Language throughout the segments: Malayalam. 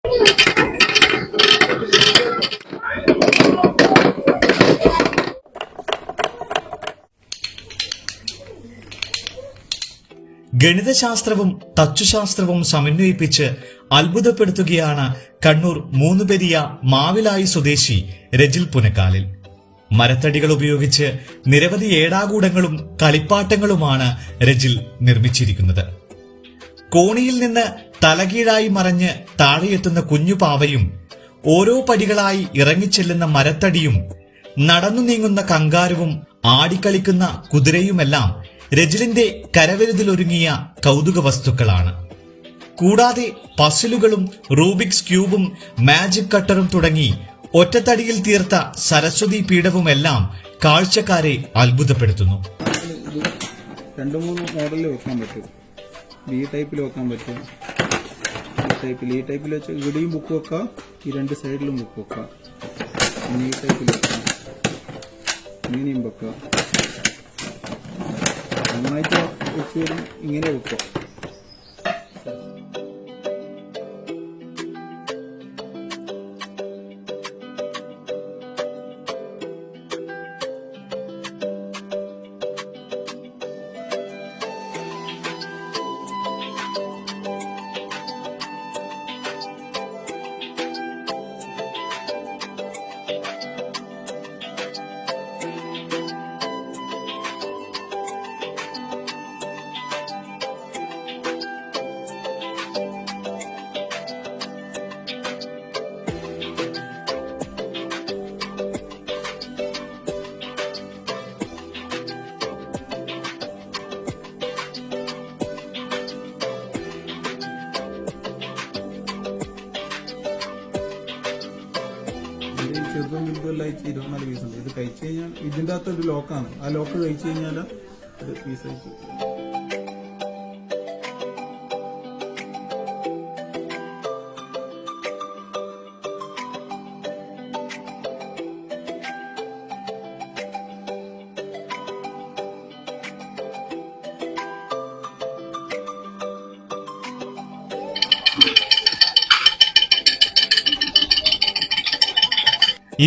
ഗണിതശാസ്ത്രവും തച്ചുശാസ്ത്രവും സമന്വയിപ്പിച്ച് അത്ഭുതപ്പെടുത്തുകയാണ് കണ്ണൂർ മൂന്നുപെരിയ മാവിലായി സ്വദേശി രജിൽ പുനക്കാലിൽ. മരത്തടികൾ ഉപയോഗിച്ച് നിരവധി ഏടാകൂടങ്ങളും കളിപ്പാട്ടങ്ങളുമാണ് രജിൽ നിർമ്മിച്ചിരിക്കുന്നത്. കോണിയിൽ നിന്ന് തലകീഴായി മറഞ്ഞ് താഴെയെത്തുന്ന കുഞ്ഞു പാവയും, ഓരോ പടികളായി ഇറങ്ങിച്ചെല്ലുന്ന മരത്തടിയും, നടന്നു നീങ്ങുന്ന കങ്കാരുവും, ആടിക്കളിക്കുന്ന കുതിരയുമെല്ലാം രജിലിന്റെ കരവിരുതിലൊരുങ്ങിയ കൗതുക വസ്തുക്കളാണ്. കൂടാതെ പസിലുകളും റൂബിക്സ് ക്യൂബും മാജിക് കട്ടറും തുടങ്ങി ഒറ്റത്തടിയിൽ തീർത്ത സരസ്വതി പീഠവുമെല്ലാം കാഴ്ചക്കാരെ അത്ഭുതപ്പെടുത്തുന്നു. 2-3 മോഡലിൽ വെക്കാൻ പറ്റും. ഈ ടൈപ്പിൽ വെക്കാൻ പറ്റും. ഈ ടൈപ്പിൽ വെച്ച് ഇവിടെയും ബുക്ക് വെക്കാം, ഈ 2 സൈഡിലും ബുക്ക് വെക്കാം. ഈ ടൈപ്പിൽ വെക്കാം, ഇങ്ങനെയും വെക്കാം. നന്നായിട്ട് വെച്ച് വരും, ഇങ്ങനെ വെക്കാം. ചെറുതും വലുതുമെല്ലാം 24 പീസുണ്ട്. ഇത് കഴിച്ചു കഴിഞ്ഞാൽ ഇതിൻ്റെ അകത്ത് ഒരു ലോക്കാണ്. ആ ലോക്ക് കഴിച്ചു കഴിഞ്ഞാൽ ഒരു പീസ് അയച്ചു.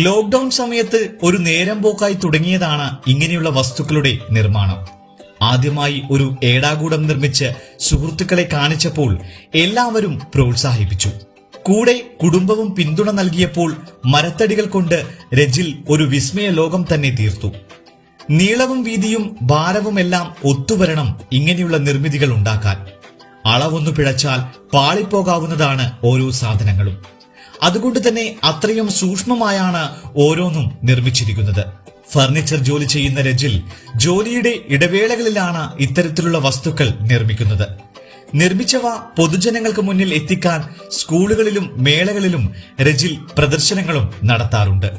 ലോക്ക്ഡൌൺ സമയത്ത് ഒരു നേരം പോക്കായി തുടങ്ങിയതാണ് ഇങ്ങനെയുള്ള വസ്തുക്കളുടെ നിർമ്മാണം. ആദ്യമായി ഒരു ഏടാകൂടം നിർമ്മിച്ച് സുഹൃത്തുക്കളെ കാണിച്ചപ്പോൾ എല്ലാവരും പ്രോത്സാഹിപ്പിച്ചു. കൂടെ കുടുംബവും പിന്തുണ നൽകിയപ്പോൾ മരത്തടികൾ കൊണ്ട് രജിൽ ഒരു വിസ്മയ ലോകം തന്നെ തീർത്തു. നീളവും വീതിയും ഭാരവുമെല്ലാം ഒത്തുവരണം ഇങ്ങനെയുള്ള നിർമ്മിതികൾ ഉണ്ടാക്കാൻ. അളവൊന്നു പിഴച്ചാൽ പാളിപ്പോകാവുന്നതാണ് ഓരോ സാധനങ്ങളും. അതുകൊണ്ട് തന്നെ അത്രയും സൂക്ഷ്മമായാണ് ഓരോന്നും നിർമ്മിച്ചിരിക്കുന്നത്. ഫർണിച്ചർ ജോലി ചെയ്യുന്ന രജിൽ ജോലിയുടെ ഇടവേളകളിലാണ് ഇത്തരത്തിലുള്ള വസ്തുക്കൾ നിർമ്മിക്കുന്നത്. നിർമ്മിച്ചവ പൊതുജനങ്ങൾക്ക് മുന്നിൽ എത്തിക്കാൻ സ്കൂളുകളിലും മേളകളിലും രജിൽ പ്രദർശനങ്ങളും നടത്താറുണ്ട്.